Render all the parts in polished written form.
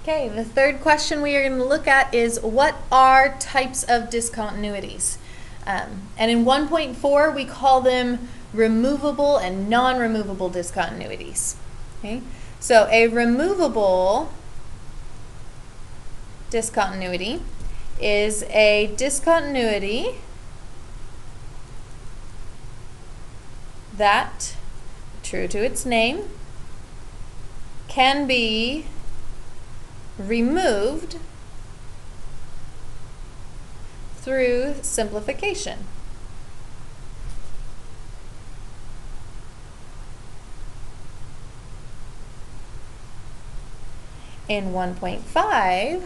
Okay, the third question we are going to look at is what are types of discontinuities? And in 1.4 we call them removable and non-removable discontinuities. Okay, so a removable discontinuity is a discontinuity that, true to its name, can be removed through simplification. In 1.5,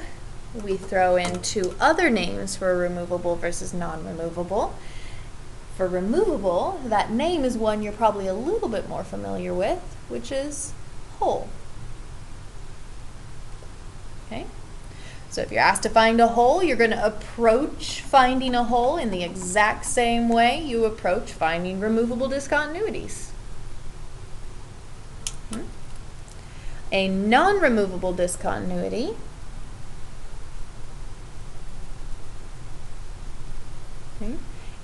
we throw in two other names for removable versus non-removable. For removable, that name is one you're probably a little bit more familiar with, which is whole. Okay? So if you're asked to find a whole, you're going to approach finding a whole in the exact same way you approach finding removable discontinuities. A non-removable discontinuity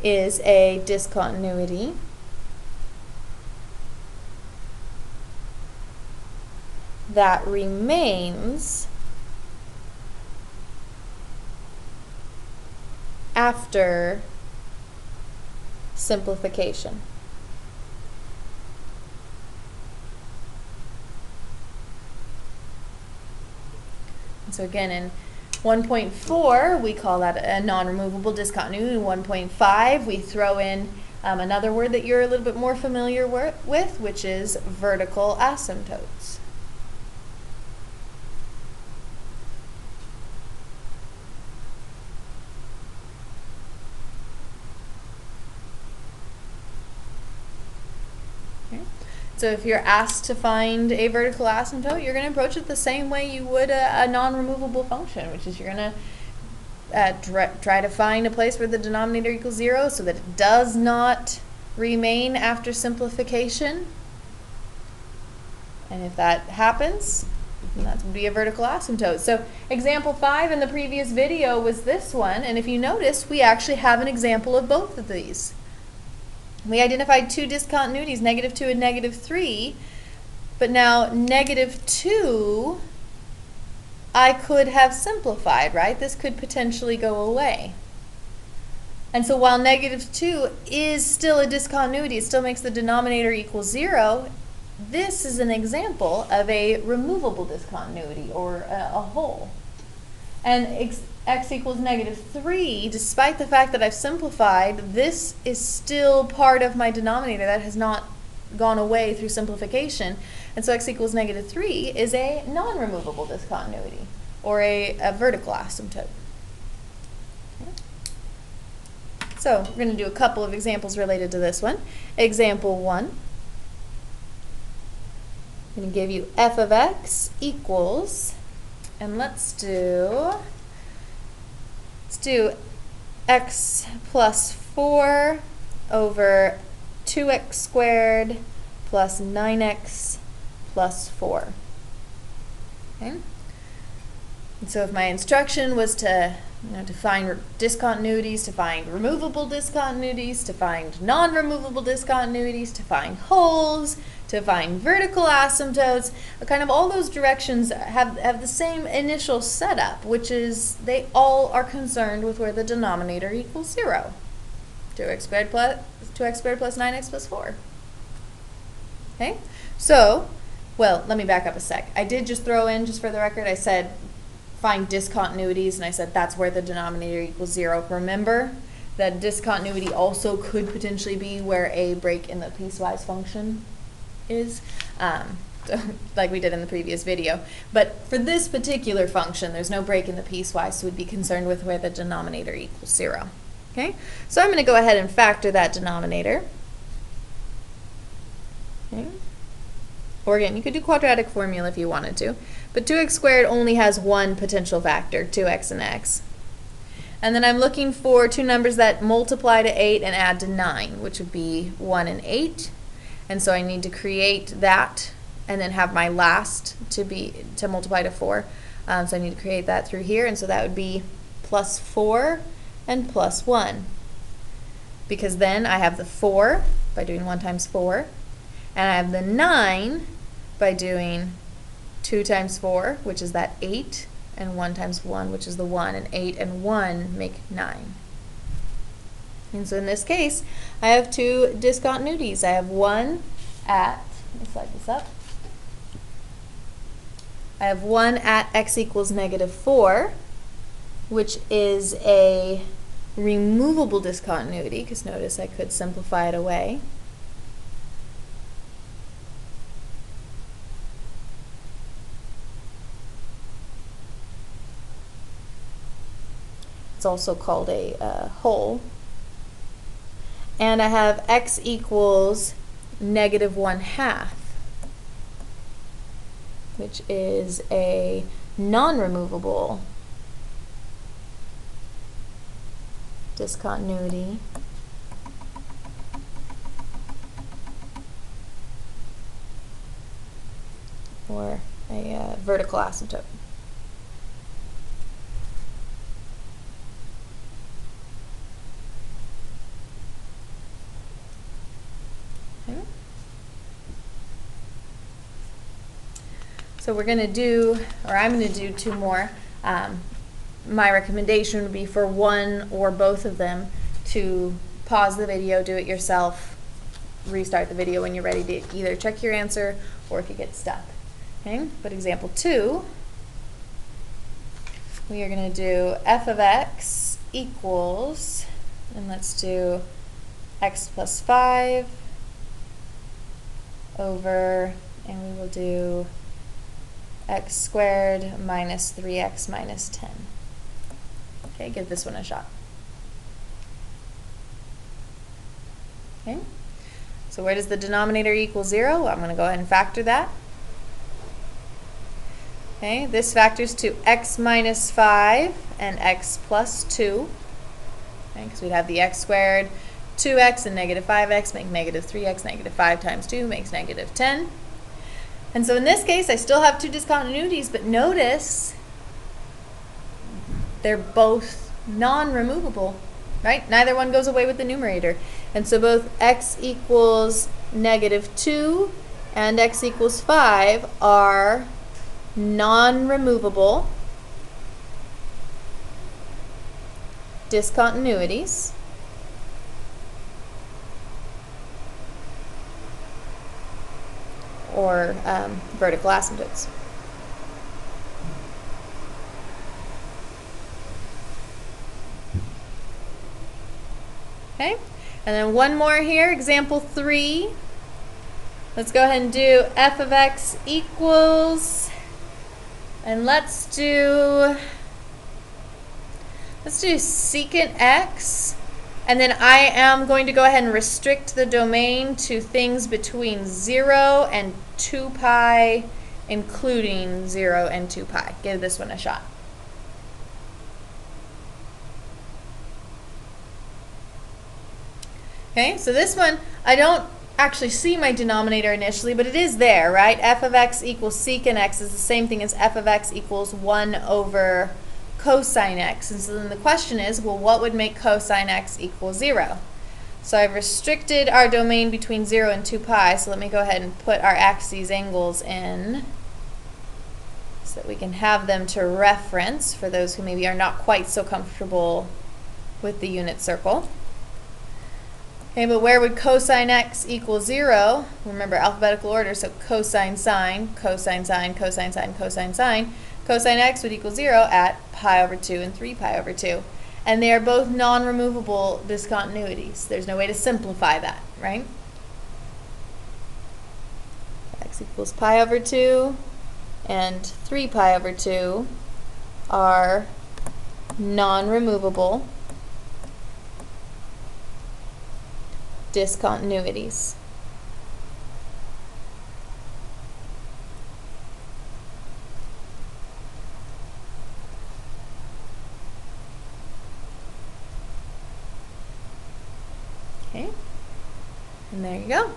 is a discontinuity that remains after simplification. And so again, in 1.4, we call that a non-removable discontinuity. In 1.5, we throw in another word that you're a little bit more familiar with, which is vertical asymptotes. So if you're asked to find a vertical asymptote, you're going to approach it the same way you would a non-removable function, which is you're going to try to find a place where the denominator equals 0 so that it does not remain after simplification. And if that happens, then that would be a vertical asymptote. So example 5 in the previous video was this one, and if you notice, we actually have an example of both of these. We identified two discontinuities, -2 and -3, but now -2 I could have simplified, right? This could potentially go away. And so while -2 is still a discontinuity, it still makes the denominator equal 0, this is an example of a removable discontinuity, or a whole. And x equals -3, despite the fact that I've simplified, this is still part of my denominator that has not gone away through simplification. And so x equals -3 is a non-removable discontinuity, or a vertical asymptote. Okay. So we're going to do a couple of examples related to this one. Example 1. I'm going to give you f of x equals, and let's do x plus 4 over 2x squared plus 9x plus 4. Okay? And so if my instruction was to find discontinuities, to find removable discontinuities, to find non-removable discontinuities, to find wholes, to find vertical asymptotes, kind of all those directions have the same initial setup, which is they all are concerned with where the denominator equals 0. 2x squared plus 9x plus 4. Okay? So, well, let me back up a sec. I did just throw in, just for the record, I said find discontinuities, and I said that's where the denominator equals 0. Remember that discontinuity also could potentially be where a break in the piecewise function is, like we did in the previous video. But for this particular function, there's no break in the piecewise, so we'd be concerned with where the denominator equals 0. Okay? So I'm going to go ahead and factor that denominator. Okay? Or again, you could do quadratic formula if you wanted to. But 2x squared only has one potential factor, 2x and x. And then I'm looking for two numbers that multiply to 8 and add to 9, which would be 1 and 8. And so I need to create that and then have my last to multiply to 4. So I need to create that through here, and so that would be plus 4 and plus 1. Because then I have the 4 by doing 1 times 4, and I have the 9 by doing 2 times 4, which is that 8, and 1 times 1, which is the 1, and 8 and 1 make 9. And so in this case, I have two discontinuities. I have one at, let me slide this up. I have one at x equals -4, which is a removable discontinuity, because notice I could simplify it away. It's also called a whole. And I have x equals -1/2, which is a non-removable discontinuity. Or a vertical asymptote. Okay. So we're going to do, or I'm going to do 2 more. My recommendation would be for one or both of them to pause the video, do it yourself, restart the video when you're ready to either check your answer or if you get stuck. Okay, but example 2, we are going to do f of x equals, and let's do x plus 5 over, and we will do x squared minus 3x minus 10. Okay, give this one a shot. Okay, so where does the denominator equal 0? Well, I'm going to go ahead and factor that. Okay, this factors to x minus 5 and x plus 2. Okay, because we'd have the x squared, 2x and -5x make -3x, -5 times 2 makes -10. And so in this case, I still have two discontinuities, but notice they're both non-removable, right? Neither one goes away with the numerator. And so both x equals -2 and x equals 5 are non-removable discontinuities. Or vertical asymptotes. Okay, and then one more here, example 3. Let's go ahead and do f of x equals, and let's do secant x. And then I am going to go ahead and restrict the domain to things between 0 and 2 pi, including 0 and 2 pi. Give this one a shot. Okay, so this one, I don't actually see my denominator initially, but it is there, right? F of x equals secant x is the same thing as f of x equals 1 over cosine x. And so then the question is, well, what would make cosine x equal 0? So I've restricted our domain between 0 and 2 pi, so let me go ahead and put our axes angles in so that we can have them to reference for those who maybe are not quite so comfortable with the unit circle. Okay, but where would cosine x equal 0? Remember alphabetical order, so cosine sine, cosine sine, cosine sine, cosine sine. Cosine x would equal 0 at pi over 2 and 3 pi over 2. And they are both non-removable discontinuities. There's no way to simplify that, right? X equals pi over 2 and 3 pi over 2 are non-removable discontinuities. Okay, and there you go.